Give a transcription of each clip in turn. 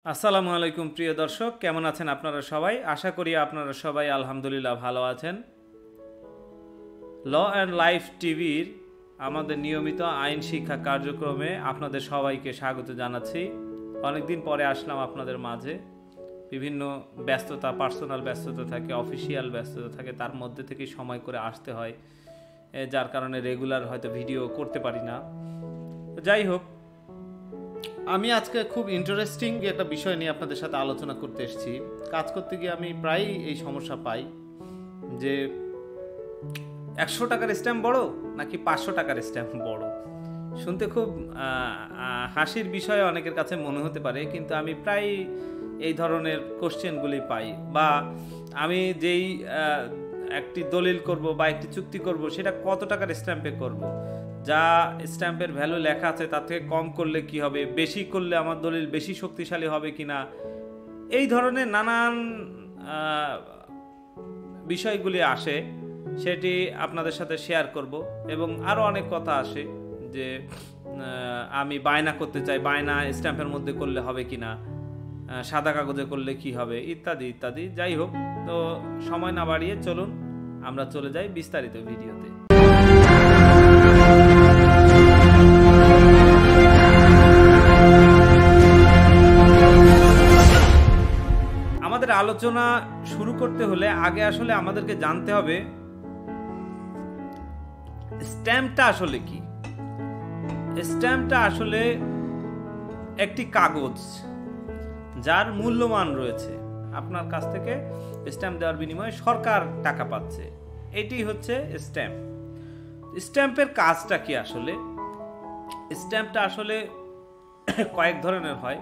আসসালামু আলাইকুম প্রিয় দর্শক, কেমন আছেন আপনারা সবাই? আশা করি আপনারা সবাই আলহামদুলিল্লাহ ভালো আছেন। ল অ্যান্ড লাইফ টিভির আমাদের নিয়মিত আইন শিক্ষা কার্যক্রমে আপনাদের সবাইকে স্বাগত জানাচ্ছি। অনেকদিন পরে আসলাম আপনাদের মাঝে। বিভিন্ন ব্যস্ততা, পার্সোনাল ব্যস্ততা থাকে, অফিসিয়াল ব্যস্ততা থাকে, তার মধ্যে থেকে সময় করে আসতে হয়, যার কারণে রেগুলার হয়তো ভিডিও করতে পারি না। যাই হোক, আমি আজকে খুব ইন্টারেস্টিং একটা বিষয় নিয়ে আপনাদের সাথে আলোচনা করতে এসেছি। কাজ করতে গিয়ে আমি প্রায়ই এই সমস্যা পাই যে 100 টাকার স্ট্যাম্প বড় নাকি 500 টাকার স্ট্যাম্প বড়। শুনতে খুব হাসির বিষয় অনেকের কাছে মনে হতে পারে, কিন্তু আমি প্রায় এই ধরনের কোশ্চেনগুলি পাই। বা আমি যেই একটি দলিল করব বা একটি চুক্তি করব, সেটা কত টাকার স্ট্যাম্পে করব, যা স্ট্যাম্পের ভ্যালু লেখা আছে তার থেকে কম করলে কি হবে, বেশি করলে আমার দলিল বেশি শক্তিশালী হবে কিনা, এই ধরনের নানান বিষয়গুলি আসে, সেটি আপনাদের সাথে শেয়ার করব। এবং আরও অনেক কথা আসে যে আমি বায়না করতে চাই, বায়না স্ট্যাম্পের মধ্যে করলে হবে কিনা, সাদা কাগজে করলে কি হবে, ইত্যাদি ইত্যাদি। যাই হোক, তো সময় না বাড়িয়ে চলুন আমরা চলে যাই বিস্তারিত ভিডিওতে। আমাদের আলোচনা শুরু করতে হলে আগে আসলে আমাদেরকে জানতে হবে স্ট্যাম্পটা আসলে কি। স্ট্যাম্পটা আসলে একটি কাগজ যার মূল্যমান রয়েছে। আপনার কাছ থেকে স্ট্যাম্প দেওয়ার বিনিময়ে সরকার টাকা পাচ্ছে, এটি হচ্ছে স্ট্যাম্প। স্ট্যাম্পের কাজটা কি আসলে? স্ট্যাম্পটা আসলে কয়েক ধরনের হয়।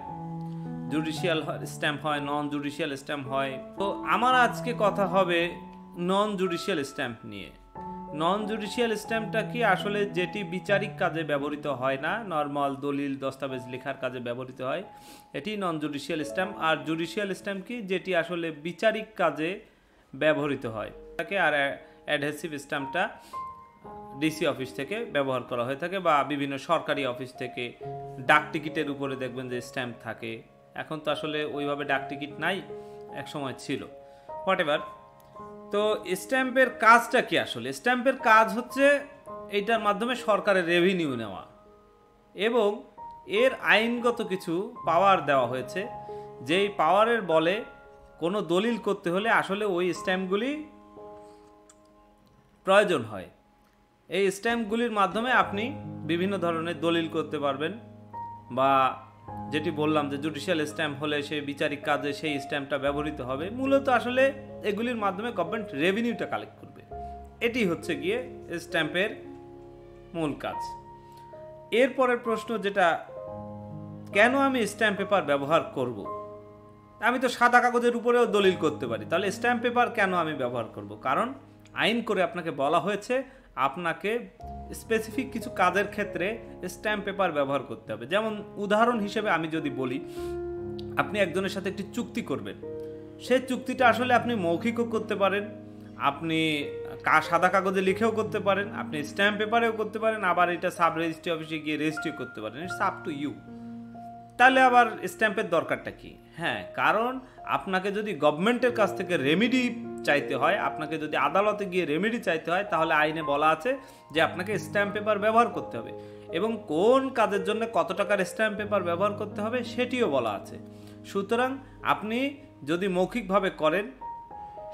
জুডিশিয়াল স্ট্যাম্প হয়, নন জুডিশিয়াল স্ট্যাম্প হয়। তো আমার আজকে কথা হবে নন জুডিশিয়াল স্ট্যাম্প নিয়ে। নন জুডিশিয়াল স্ট্যাম্পটা কি আসলে? যেটি বিচারিক কাজে ব্যবহৃত হয় না, নর্মাল দলিল দস্তাবেজ লেখার কাজে ব্যবহৃত হয়, এটি নন জুডিশিয়াল স্ট্যাম্প। আর জুডিশিয়াল স্ট্যাম্প কি? যেটি আসলে বিচারিক কাজে ব্যবহৃত হয় তাকে। আর অ্যাডহেসিভ স্ট্যাম্পটা ডিসি অফিস থেকে ব্যবহার করা হয়ে থাকে, বা বিভিন্ন সরকারি অফিস থেকে ডাক টিকিটের উপরে দেখবেন যে স্ট্যাম্প থাকে। এখন তো আসলে ওইভাবে ডাক টিকিট নাই, এক সময় ছিল, হোয়াটএভার। তো স্ট্যাম্পের কাজটা কি আসলে? স্ট্যাম্পের কাজ হচ্ছে এইটার মাধ্যমে সরকারের রেভিনিউ নেওয়া, এবং এর আইনগত কিছু পাওয়ার দেওয়া হয়েছে, যেই পাওয়ারের বলে কোনো দলিল করতে হলে আসলে ওই স্ট্যাম্পগুলি প্রয়োজন হয়। এই স্ট্যাম্পগুলির মাধ্যমে আপনি বিভিন্ন ধরনের দলিল করতে পারবেন, বা যেটি বললাম যে জুডিশিয়াল স্ট্যাম্প হলে সেই বিচারিক কাজে সেই স্ট্যাম্পটা ব্যবহৃত হবে। মূলত আসলে এগুলির মাধ্যমে গভর্নমেন্ট রেভিনিউটা কালেক্ট করবে। এটি হচ্ছে গিয়ে স্ট্যাম্পের মূল কাজ। এরপরের প্রশ্ন যেটা, কেন আমি স্ট্যাম্প পেপার ব্যবহার করব? আমি তো সাদা কাগজের উপরেও দলিল করতে পারি, তাহলে স্ট্যাম্প পেপার কেন আমি ব্যবহার করব? কারণ আইন করে আপনাকে বলা হয়েছে আপনাকে স্পেসিফিক কিছু কাজের ক্ষেত্রে স্ট্যাম্প পেপার ব্যবহার করতে হবে। যেমন উদাহরণ হিসেবে আমি যদি বলি, আপনি একজনের সাথে একটি চুক্তি করবেন, সেই চুক্তিটা আসলে আপনি মৌখিকও করতে পারেন, আপনি সাদা কাগজে লিখেও করতে পারেন, আপনি স্ট্যাম্প পেপারেও করতে পারেন, আবার এটা সাব রেজিস্ট্রি অফিসে গিয়ে রেজিস্ট্রি করতে পারেন। It's up to you. তাহলে আবার স্ট্যাম্পের দরকারটা কি? হ্যাঁ, কারণ আপনাকে যদি গভর্নমেন্টের কাছ থেকে রেমেডি চাইতে হয়, আপনাকে যদি আদালতে গিয়ে রেমেডি চাইতে হয়, তাহলে আইনে বলা আছে যে আপনাকে স্ট্যাম্প পেপার ব্যবহার করতে হবে, এবং কোন কাজের জন্য কত টাকার স্ট্যাম্প পেপার ব্যবহার করতে হবে সেটিও বলা আছে। সুতরাং আপনি যদি মৌখিকভাবে করেন,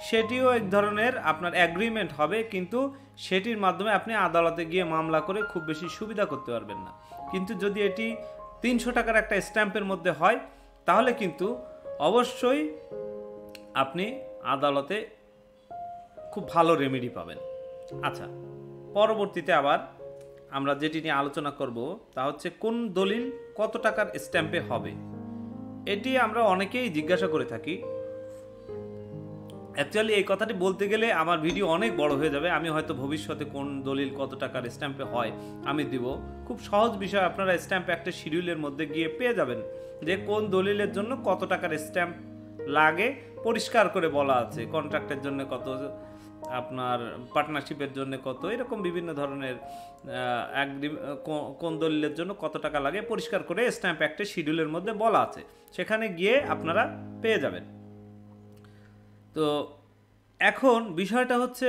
সেটিও এক ধরনের আপনার অ্যাগ্রিমেন্ট হবে, কিন্তু সেটির মাধ্যমে আপনি আদালতে গিয়ে মামলা করে খুব বেশি সুবিধা করতে পারবেন না। কিন্তু যদি এটি 300 টাকার একটা স্ট্যাম্পের মধ্যে হয়, তাহলে কিন্তু অবশ্যই আপনি আদালতে খুব ভালো রেমেডি পাবেন। আচ্ছা, পরবর্তীতে আবার আমরা যেটি নিয়ে আলোচনা করব তা হচ্ছে কোন দলিল কত টাকার স্ট্যাম্পে হবে। এটি আমরা অনেকেই জিজ্ঞাসা করে থাকি। অ্যাকচুয়ালি এই কথাটি বলতে গেলে আমার ভিডিও অনেক বড় হয়ে যাবে। আমি হয়তো ভবিষ্যতে কোন দলিল কত টাকার স্ট্যাম্পে হয় আমি দিব। খুব সহজ বিষয়, আপনারা স্ট্যাম্প একটা শিডিউলের মধ্যে গিয়ে পেয়ে যাবেন যে কোন দলিলের জন্য কত টাকার স্ট্যাম্প লাগে, পরিষ্কার করে বলা আছে। কন্ট্রাক্টের জন্য কত, আপনার পার্টনারশিপের জন্য কত, এরকম বিভিন্ন ধরনের কোন দলিলের জন্য কত টাকা লাগে পরিষ্কার করে স্ট্যাম্প অ্যাক্টের শিডিউলের মধ্যে বলা আছে, সেখানে গিয়ে আপনারা পেয়ে যাবেন। তো এখন বিষয়টা হচ্ছে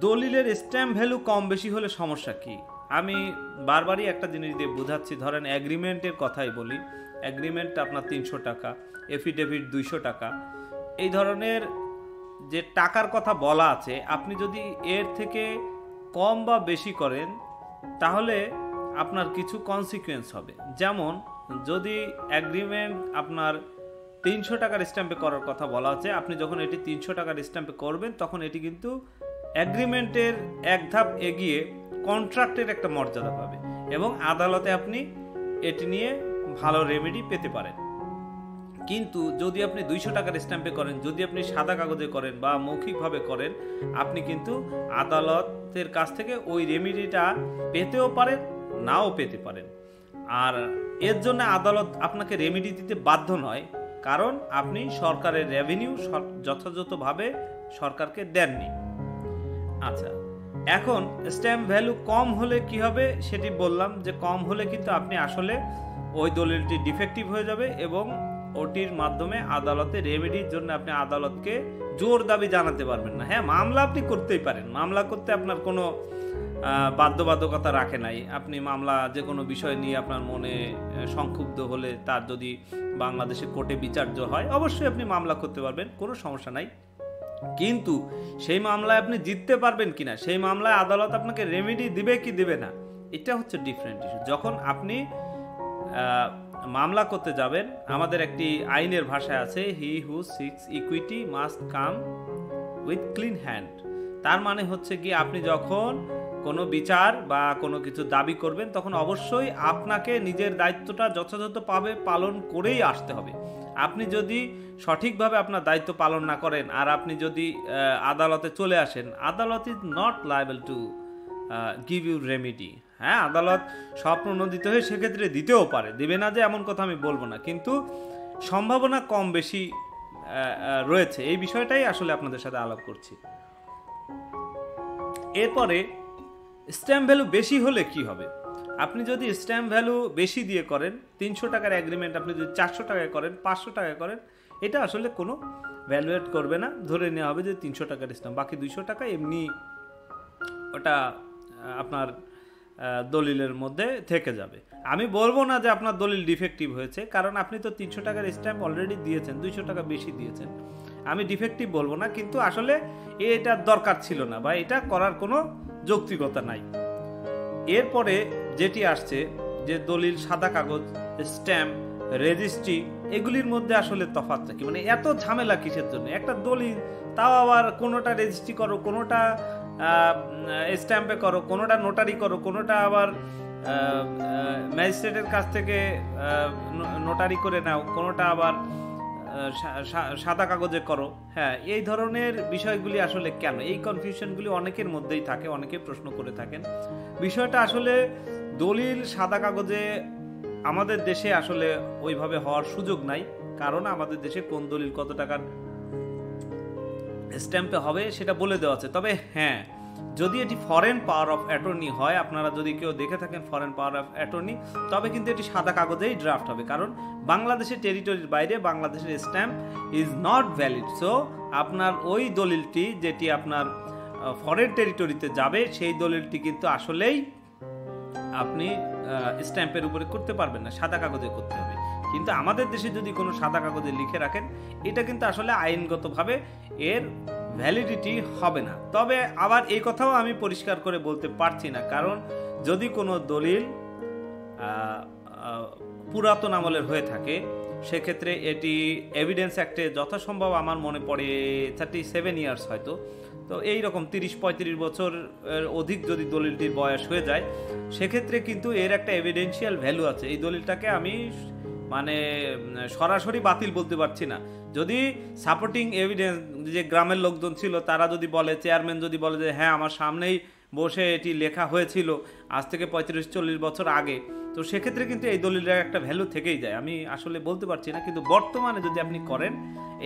দলিলের স্ট্যাম্প ভ্যালু কম বেশি হলে সমস্যা কি। আমি বারবারই একটা জিনিস দিয়ে বোঝাচ্ছি, ধরেন অ্যাগ্রিমেন্টের কথাই বলি, অ্যাগ্রিমেন্ট আপনার 300 টাকা, এফিডেভিট 200 টাকা, এই ধরনের যে টাকার কথা বলা আছে, আপনি যদি এর থেকে কম বা বেশি করেন তাহলে আপনার কিছু কনসিকুয়েন্স হবে। যেমন যদি অ্যাগ্রিমেন্ট আপনার 300 টাকার স্ট্যাম্পে করার কথা বলা আছে, আপনি যখন এটি 300 টাকার স্ট্যাম্পে করবেন তখন এটি কিন্তু অ্যাগ্রিমেন্টের এক ধাপ এগিয়ে কন্ট্রাক্টের একটা মর্যাদা পাবে এবং আদালতে আপনি এটি নিয়ে ভালো রেমেডি পেতে পারেন। কিন্তু যদি আপনি 200 টাকার স্ট্যাম্পে করেন, যদি আপনি সাদা কাগজে করেন বা মৌখিকভাবে করেন, আপনি কিন্তু আদালতের কাছ থেকে ওই রেমেডিটা পেতেও পারেন, নাও পেতে পারেন। আর এর জন্য আদালত আপনাকে রেমেডি দিতে বাধ্য নয়, কারণ আপনি সরকারের রেভিনিউ যথাযথভাবে সরকারকে দেননি। আচ্ছা, এখন স্ট্যাম্প ভ্যালু কম হলে কি হবে সেটি বললাম, যে কম হলে কিন্তু আপনি আসলে ওই দলিলটি ডিফেক্টিভ হয়ে যাবে এবং ওটির মাধ্যমে আদালতে রেমেডির জন্য আপনি আদালতকে জোর দাবি জানাতে পারবেন না। হ্যাঁ, মামলা আপনি করতেই পারেন, মামলা করতে আপনার কোনো বাধ্যবাধকতা রাখে নাই। আপনি মামলা যে কোনো বিষয় নিয়ে আপনার মনে সংক্ষুব্ধ হলে, তার যদি বাংলাদেশে কোর্টে বিচার্য হয়, অবশ্যই আপনি মামলা করতে পারবেন, কোনো সমস্যা নাই। কিন্তু সেই মামলায় আপনি জিততে পারবেন কিনা, সেই মামলায় আদালত আপনাকে রেমেডি দিবে কি দিবে না, এটা হচ্ছে ডিফারেন্ট ইস্যু। যখন আপনি মামলা করতে যাবেন, আমাদের একটি আইনের ভাষায় আছে, he who seeks equity must come with clean hand. তার মানে হচ্ছে কি, আপনি যখন কোনো বিচার বা কোনো কিছু দাবি করবেন তখন অবশ্যই আপনাকে নিজের দায়িত্বটা যথাযথভাবে পালন করেই আসতে হবে। আপনি যদি সঠিকভাবে আপনার দায়িত্ব পালন না করেন আর আপনি যদি আদালতে চলে আসেন, আদালত is not liable to give you remedy. হ্যাঁ, আদালত স্বপ্রণোদিত হয়ে সেক্ষেত্রে দিতেও পারে, দেবে না যে এমন কথা আমি বলবো না, কিন্তু সম্ভাবনা কম বেশি রয়েছে। এই বিষয়টাই আসলে আপনাদের সাথে আলাপ করছি। এরপরে স্ট্যাম্প ভ্যালু বেশি হলে কি হবে। আপনি যদি স্ট্যাম্প ভ্যালু বেশি দিয়ে করেন, 300 টাকার এগ্রিমেন্ট আপনি যদি 400 টাকায় করেন, 500 টাকায় করেন, এটা আসলে কোনো ভ্যালুয়েট করবে না, ধরে নেওয়া হবে যে 300 টাকার স্ট্যাম্প, বাকি 200 টাকা এমনি ওটা আপনার দলিলের মধ্যে থেকে যাবে। আমি বলবো না যে আপনার দলিল ডিফেক্টিভ হয়েছে, কারণ আপনি তো 300 টাকার স্ট্যাম্প অলরেডি দিয়েছেন, 200 টাকা বেশি দিয়েছেন। আমি ডিফেক্টিভ বলবো না, কিন্তু আসলে এটার দরকার ছিল না বা এটা করার কোনো যৌক্তিকতা নাই। এরপরে যেটি আসছে, যে দলিল, সাদা কাগজ, স্ট্যাম্প, রেজিস্ট্রি, এগুলির মধ্যে আসলে তফাৎটা কি, মানে এত ঝামেলা কিসের জন্য? একটা দলিল, তাও আবার কোনোটা রেজিস্ট্রি করো, কোনোটা স্ট্যাম্পে করো, কোনোটা নোটারি করো, কোনোটা আবার ম্যাজিস্ট্রেটের কাছ থেকে নোটারি করে নাও, কোনোটা আবার সাদা কাগজে করো। হ্যাঁ, এই ধরনের বিষয়গুলি আসলে কেন? এই কনফিউশনগুলি অনেকের মধ্যেই থাকে, অনেকে প্রশ্ন করে থাকেন। বিষয়টা আসলে দলিল সাদা কাগজে আমাদের দেশে আসলে ওইভাবে হওয়ার সুযোগ নাই, কারণ আমাদের দেশে কোন দলিল কত টাকার স্ট্যাম্পে হবে সেটা বলে দেওয়া আছে। তবে হ্যাঁ, যদি এটি ফরেন পাওয়ার অফ অ্যাটর্নি হয়, আপনারা যদি কেউ দেখে থাকেন ফরেন পাওয়ার অফ অ্যাটর্নি, তবে কিন্তু এটি সাদা কাগজেই ড্রাফট হবে, কারণ বাংলাদেশের টেরিটরির বাইরে বাংলাদেশের stamp is not valid. So আপনার ওই দলিলটি যেটি আপনার ফরেন টেরিটরিতে যাবে, সেই দলিলটি কিন্তু আসলেই আপনি স্ট্যাম্পের উপরে করতে পারবেন না, সাদা কাগজে করতে হবে। কিন্তু আমাদের দেশে যদি কোনো সাদা কাগজে লিখে রাখেন, এটা কিন্তু আসলে আইনগতভাবে এর ভ্যালিডিটি হবে না। তবে আবার এই কথাও আমি পরিষ্কার করে বলতে পারছি না, কারণ যদি কোনো দলিল পুরাতন আমলের হয়ে থাকে, সেক্ষেত্রে এটি এভিডেন্স অ্যাক্টে যথাসম্ভব আমার মনে পড়ে 37 ইয়ার্স হয়তো, তো এইরকম 30-35 বছর অধিক যদি দলিলটির বয়স হয়ে যায়, সেক্ষেত্রে কিন্তু এর একটা এভিডেন্সিয়াল ভ্যালু আছে। এই দলিলটাকে আমি মানে সরাসরি বাতিল বলতে পারছি না। যদি সাপোর্টিং এভিডেন্স, যে গ্রামের লোকজন ছিল তারা যদি বলে, চেয়ারম্যান যদি বলে যে হ্যাঁ আমার সামনেই বসে এটি লেখা হয়েছিল আজ থেকে 35-40 বছর আগে, তো সেক্ষেত্রে কিন্তু এই দলিলের একটা ভ্যালু থেকেই যায়। আমি আসলে বলতে পারছি না, কিন্তু বর্তমানে যদি আপনি করেন,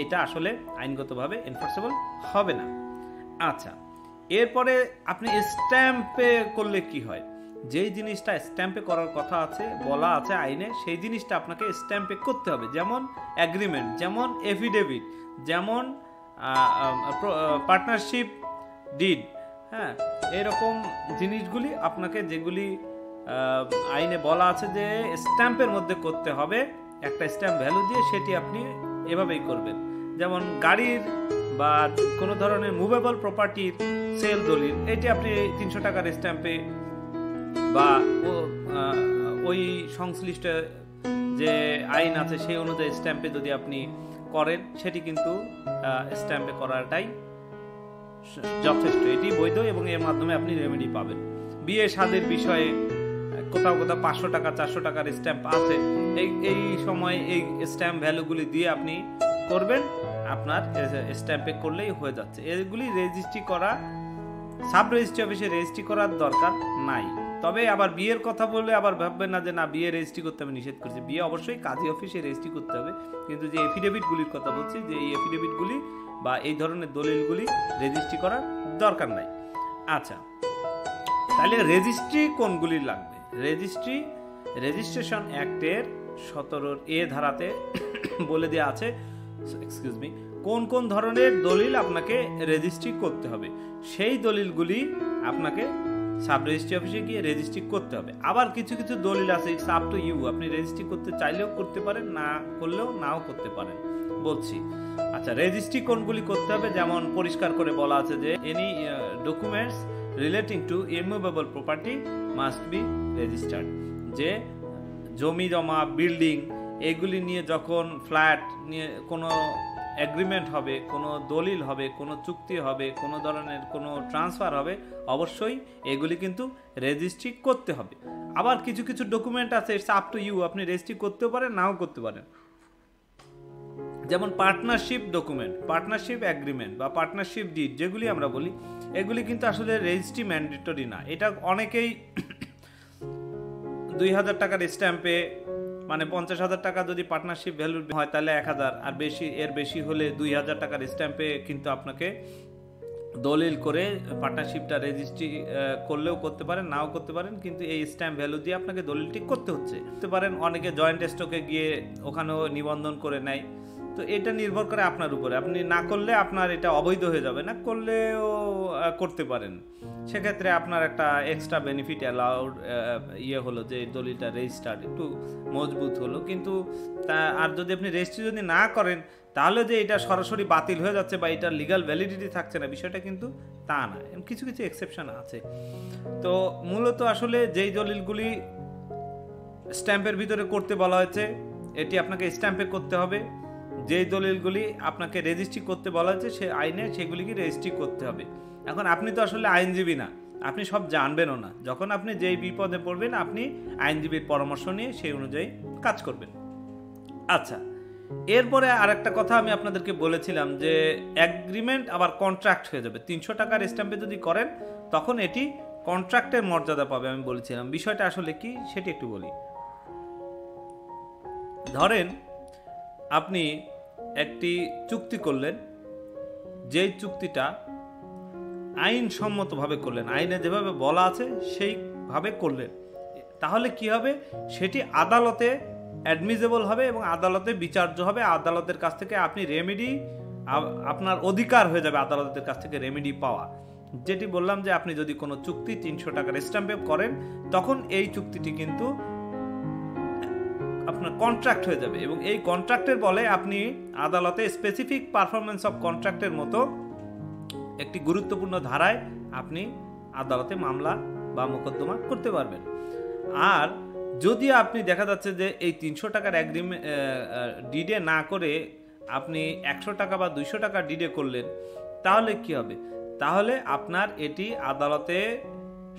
এটা আসলে আইনগতভাবে এনফোর্সেবল হবে না। আচ্ছা, এরপরে আপনি স্ট্যাম্পে করলে কি হয়, যেই জিনিসটা স্ট্যাম্পে করার কথা আছে বলা আছে আইনে, সেই জিনিসটা আপনাকে স্ট্যাম্পে করতে হবে। যেমন অ্যাগ্রিমেন্ট, যেমন এফিডেভিট, যেমন পার্টনারশিপ ডিড, হ্যাঁ, এরকম জিনিসগুলি আপনাকে, যেগুলি আইনে বলা আছে যে স্ট্যাম্পের মধ্যে করতে হবে, একটা স্ট্যাম্প ভ্যালু দিয়ে, সেটি আপনি এভাবেই করবেন। যেমন গাড়ির বা কোনো ধরনের মুভেবল প্রপার্টির সেল দলিল, এটি আপনি 300 টাকার স্ট্যাম্পে বা ওই সংশ্লিষ্ট যে আইন আছে সেই অনুযায়ী স্ট্যাম্পে যদি আপনি করেন, সেটি কিন্তু স্ট্যাম্পে করাটাই যথেষ্ট, এটি বৈধ এবং এর মাধ্যমে আপনি রেমেডি পাবেন। বিয়ে শাদীর বিষয়ে কোথাও কোথাও 500 টাকা 400 টাকার স্ট্যাম্প আছে, এই সময় এই স্ট্যাম্প ভ্যালুগুলি দিয়ে আপনি করবেন, আপনার স্ট্যাম্পে করলেই হয়ে যাচ্ছে। এগুলি রেজিস্ট্রি করা, সাব রেজিস্ট্রি অফিসে রেজিস্ট্রি করার দরকার নাই। তবে আবার বিয়ের কথা বললে আবার ভাববেন না যে না, বিয়ে রেজিস্ট্রি করতে আমি নিষেধ করছি। বিয়ে অবশ্যই কাজী অফিসে রেজিস্ট্রি করতে হবে, কিন্তু যে এফিডেভিটগুলির কথা বলছি, যে এই এফিডেভিটগুলি বা এই ধরনের দলিলগুলি রেজিস্ট্রি করার দরকার নাই। আচ্ছা, তাহলে রেজিস্ট্রি কোনগুলি লাগবে? রেজিস্ট্রেশন অ্যাক্টের 17A ধারাতে বলে দেওয়া আছে, এক্সকিউজ মি, কোন কোন ধরনের দলিল আপনাকে রেজিস্ট্রি করতে হবে। সেই দলিলগুলি আপনাকে সাব রেজিস্ট্রি অফিসে গিয়ে রেজিস্ট্রি করতে হবে। আবার কিছু কিছু দলিল আছে, ইটস আপ টু ইউ, আপনি রেজিস্ট্রি করতে চাইলেও করতে পারেন, না করলেও নাও করতে পারেন, বলছি। আচ্ছা, রেজিস্ট্রি কোনগুলি করতে হবে? যেমন পরিষ্কার করে বলা আছে যে any documents relating to immovable property must be registered. যে জমি জমা, বিল্ডিং, এগুলি নিয়ে যখন ফ্ল্যাট নিয়ে কোনো এগ্রিমেন্ট হবে, কোনো দলিল হবে, কোনো চুক্তি হবে, কোনো ধরনের কোনো ট্রান্সফার হবে, অবশ্যই এগুলি কিন্তু রেজিস্ট্রি করতে হবে। আবার কিছু কিছু ডকুমেন্ট আছে, ইটস আপ টু ইউ, আপনি রেজিস্ট্রি করতেও পারেন, নাও করতে পারেন। যেমন পার্টনারশিপ ডকুমেন্ট, পার্টনারশিপ এগ্রিমেন্ট বা পার্টনারশিপ ডিড যেগুলি আমরা বলি, এগুলি কিন্তু আসলে রেজিস্ট্রি ম্যান্ডেটরি না। এটা অনেকেই 2000 টাকার স্ট্যাম্পে, মানে 50,000 টাকা যদি পার্টনারশিপ ভ্যালু হয় তাহলে 1000, আর বেশি, এর বেশি হলে 2000 টাকার স্ট্যাম্পে কিন্তু আপনাকে দলিল করে পার্টনারশিপটা রেজিস্ট্রি করলেও করতে পারেন, নাও করতে পারেন, কিন্তু এই স্ট্যাম্প ভ্যালু দিয়ে আপনাকে দলিলটি করতে পারেন। অনেকে জয়েন্ট স্টকে গিয়ে ওখানেও নিবন্ধন করে নেয়। তো এটা নির্ভর করে আপনার উপরে, আপনি না করলে আপনার এটা অবৈধ হয়ে যাবে, না করলেও করতে পারেন। সেক্ষেত্রে আপনার একটা এক্সট্রা বেনিফিট অ্যালাউড হলো যে দলিলটা রেজিস্টার্ড, একটু মজবুত হলো। কিন্তু আর যদি আপনি রেজিস্ট্রি যদি না করেন, তাহলে যে এটা সরাসরি বাতিল হয়ে যাচ্ছে বা এটার লিগাল ভ্যালিডিটি থাকছে না, বিষয়টা কিন্তু তা না, কিছু কিছু এক্সেপশন আছে। তো মূলত আসলে যেই দলিলগুলি স্ট্যাম্পের ভিতরে করতে বলা হয়েছে, এটি আপনাকে স্ট্যাম্পে করতে হবে। যেই দলিলগুলি আপনাকে রেজিস্ট্রি করতে বলা হয়েছে সে আইনে, সেগুলিকে রেজিস্ট্রি করতে হবে। এখন আপনি তো আসলে আইনজীবী না, আপনি সব জানবেনও না। যখন আপনি যেই বিপদে পড়বেন, আপনি আইনজীবীর পরামর্শ নিয়ে সেই অনুযায়ী কাজ করবেন। আচ্ছা, এরপরে আরেকটা কথা আমি আপনাদেরকে বলেছিলাম যে এগ্রিমেন্ট আবার কন্ট্রাক্ট হয়ে যাবে। 300 টাকার স্ট্যাম্পে যদি করেন, তখন এটি কন্ট্রাক্টের মর্যাদা পাবে। আমি বলেছিলাম বিষয়টা আসলে কি সেটি একটু বলি। ধরেন আপনি একটি চুক্তি করলেন, যেই চুক্তিটা আইনসম্মতভাবে করলেন, আইনে যেভাবে বলা আছে সেইভাবে করলেন, তাহলে কি হবে, সেটি আদালতে অ্যাডমিসেবল হবে এবং আদালতে বিচার্য হবে। আদালতের কাছ থেকে আপনি রেমেডি, আপনার অধিকার হয়ে যাবে আদালতের কাছ থেকে রেমেডি পাওয়া। যেটি বললাম যে আপনি যদি কোনো চুক্তি 300 টাকার স্ট্যাম্পে করেন, তখন এই চুক্তিটি কিন্তু আপনার কন্ট্রাক্ট হয়ে যাবে এবং এই কন্ট্রাক্টের বলে আপনি আদালতে স্পেসিফিক পারফরমেন্স অফ কন্ট্রাক্টের মতো একটি গুরুত্বপূর্ণ ধারায় আপনি আদালতে মামলা বা মোকদ্দমা করতে পারবেন। আর যদি আপনি দেখা যাচ্ছে যে এই 300 টাকার ডিডে না করে আপনি 100 টাকা বা 200 টাকা ডিডে করলেন, তাহলে কি হবে, তাহলে আপনার এটি আদালতে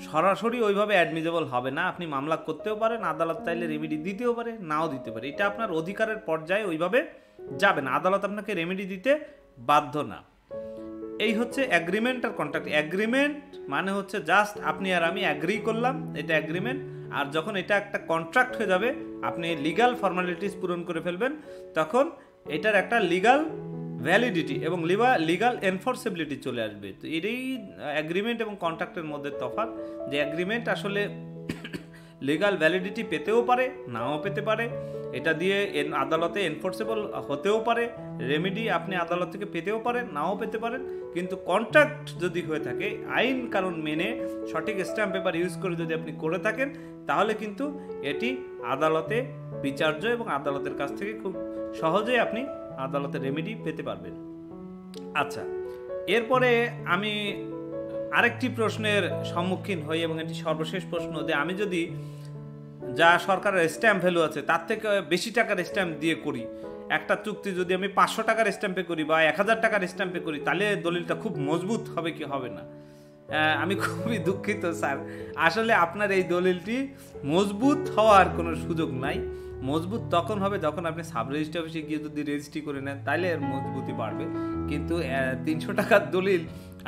সরাসরি ওইভাবে অ্যাডমিসেবল হবে না। আপনি মামলা করতেও পারেন, আদালত চাইলে রেমেডি দিতেও পারে, নাও দিতে পারে। এটা আপনার অধিকারের পর্যায়ে ওইভাবে যাবে না, আদালত আপনাকে রেমেডি দিতে বাধ্য না। এই হচ্ছে অ্যাগ্রিমেন্ট আর কন্ট্রাক্ট। অ্যাগ্রিমেন্ট মানে হচ্ছে জাস্ট আপনি আর আমি অ্যাগ্রি করলাম, এটা অ্যাগ্রিমেন্ট। আর যখন এটা একটা কন্ট্রাক্ট হয়ে যাবে, আপনি লিগাল ফর্মালিটিস পূরণ করে ফেলবেন, তখন এটার একটা লিগাল ভ্যালিডিটি এবং লিগাল এনফোর্সেবিলিটি চলে আসবে। তো এটাই অ্যাগ্রিমেন্ট এবং কন্ট্রাক্টের মধ্যে তফাৎ, যে অ্যাগ্রিমেন্ট আসলে লিগাল ভ্যালিডিটি পেতেও পারে, নাও পেতে পারে, এটা দিয়ে আদালতে এনফোর্সেবল হতেও পারে, রেমেডি আপনি আদালত থেকে পেতেও পারেন, নাও পেতে পারেন। কিন্তু কন্ট্রাক্ট যদি হয়ে থাকে, আইন কানুন মেনে সঠিক স্ট্যাম্প পেপার ইউজ করে যদি আপনি করে থাকেন, তাহলে কিন্তু এটি আদালতে বিচার্য এবং আদালতের কাছ থেকে খুব সহজেই আপনি আদালতের রেমেডি পেতে পারবেন। আচ্ছা, এরপরে আমি আরেকটি প্রশ্নের সম্মুখীন হই এবং এটি সর্বশেষ প্রশ্ন, যে আমি যদি যা সরকারের স্ট্যাম্প ভ্যালু আছে তার থেকে বেশি টাকার স্ট্যাম্প দিয়ে করি, একটা চুক্তি যদি আমি 500 টাকার স্ট্যাম্পে করি বা 1000 টাকার স্ট্যাম্পে করি, তাহলে দলিলটা খুব মজবুত হবে কি হবে না? আমি খুবই দুঃখিত স্যার, আসলে আপনার এই দলিলটি মজবুত হওয়ার কোনো সুযোগ নাই। মজবুত তখন হবে যখন আপনি সাব রেজিস্ট্রি অফিসে গিয়ে যদি রেজিস্ট্রি করে নেন, তাহলে এর মজবুতি বাড়বে। কিন্তু 300 টাকার দলিল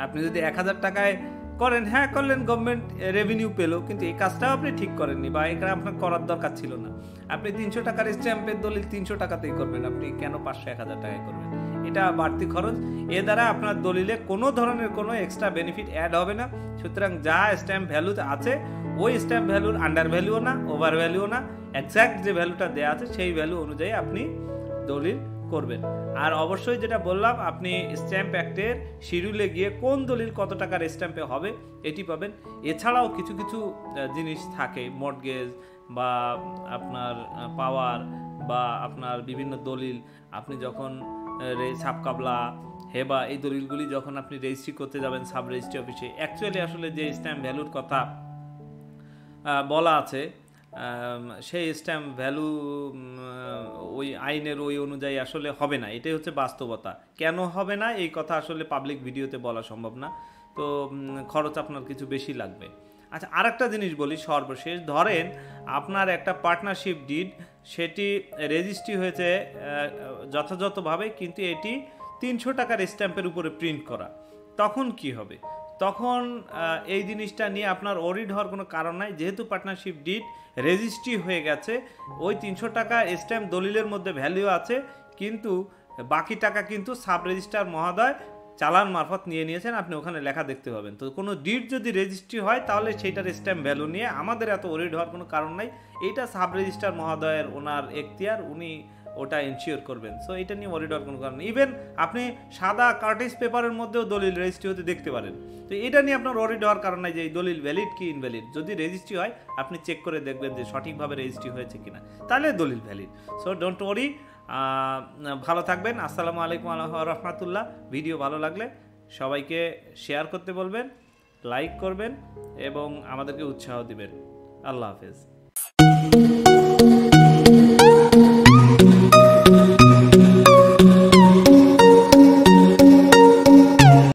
আপনি যদি 1000 টাকায় করেন, হ্যাঁ করলেন, গভর্নমেন্ট রেভিনিউ পেলো, কিন্তু এই কাজটাও আপনি ঠিক করেননি বা এটা আপনার করার দরকার ছিল না। আপনি 300 টাকার স্ট্যাম্পের দলিল 300 টাকাতেই করবেন, আপনি কেন 500-1000 টাকায় করবেন? এটা বাড়তি খরচ। এ দ্বারা আপনার দলিলে কোনো ধরনের কোনো এক্সট্রা বেনিফিট অ্যাড হবে না। সুতরাং যা স্ট্যাম্প ভ্যালু আছে, ওই স্ট্যাম্প ভ্যালুর আন্ডার ভ্যালুও না, ওভার ভ্যালুও না, এক্স্যাক্ট যে ভ্যালুটা দেওয়া আছে সেই ভ্যালু অনুযায়ী আপনি দলিল করবেন। আর অবশ্যই যেটা বললাম, আপনি স্ট্যাম্প অ্যাক্টের শিডিউলে গিয়ে কোন দলিল কত টাকার স্ট্যাম্পে হবে এটি পাবেন। এছাড়াও কিছু কিছু জিনিস থাকে, মর্টগেজ বা আপনার পাওয়ার বা আপনার বিভিন্ন দলিল, আপনি যখন সাবকাবলা, হেবা, এই দলিলগুলি যখন আপনি রেজিস্ট্রি করতে যাবেন সাব রেজিস্ট্রি অফিসে, অ্যাকচুয়ালি আসলে যে স্ট্যাম্প ভ্যালুর কথা বলা আছে, সেই স্ট্যাম্প ভ্যালু ওই আইনের ওই অনুযায়ী আসলে হবে না। এটাই হচ্ছে বাস্তবতা। কেন হবে না এই কথা আসলে পাবলিক ভিডিওতে বলা সম্ভব না, তো খরচ আপনার কিছু বেশি লাগবে। আচ্ছা, আরেকটা জিনিস বলি সর্বশেষ, ধরেন আপনার একটা পার্টনারশিপ ডিড, সেটি রেজিস্ট্রি হয়েছে যথাযথভাবে, কিন্তু এটি 300 টাকার স্ট্যাম্পের উপরে প্রিন্ট করা, তখন কি হবে? তখন এই জিনিসটা নিয়ে আপনার ওরিড হওয়ার কোনো কারণ নাই, যেহেতু পার্টনারশিপ ডিড রেজিস্ট্রি হয়ে গেছে, ওই 300 টাকা স্ট্যাম্প দলিলের মধ্যে ভ্যালু আছে, কিন্তু বাকি টাকা কিন্তু সাব রেজিস্ট্রার মহোদয় চালান মারফত নিয়ে নিয়েছেন, আপনি ওখানে লেখা দেখতে পাবেন। তো কোনো ডিড যদি রেজিস্ট্রি হয়, তাহলে সেইটার স্ট্যাম্প ভ্যালু নিয়ে আমাদের এত ওরিড হওয়ার কোনো কারণ নাই। এইটা সাব রেজিস্ট্রার মহোদয়ের ওনার এখতিয়ার, উনি ওটা এনশিওর করবেন। সো এটা নিয়ে ওরিড হওয়ার কোনো কারণ নেই। ইভেন আপনি সাদা কার্টিস পেপারের মধ্যেও দলিল রেজিস্ট্রি হতে দেখতে পারেন। তো এটা নিয়ে আপনার ওরিড হওয়ার কারণ নাই যে এই দলিল ভ্যালিড কি ইনভ্যালিড। যদি রেজিস্ট্রি হয়, আপনি চেক করে দেখবেন যে সঠিকভাবে রেজিস্ট্রি হয়েছে কিনা, তাহলে দলিল ভ্যালিড। So don't worry. ভালো থাকবেন। আসসালামু আলাইকুম রহমতুল্লাহ। ভিডিও ভালো লাগলে সবাইকে শেয়ার করতে বলবেন, লাইক করবেন এবং আমাদেরকে উৎসাহ দিবেন। আল্লাহ হাফেজ।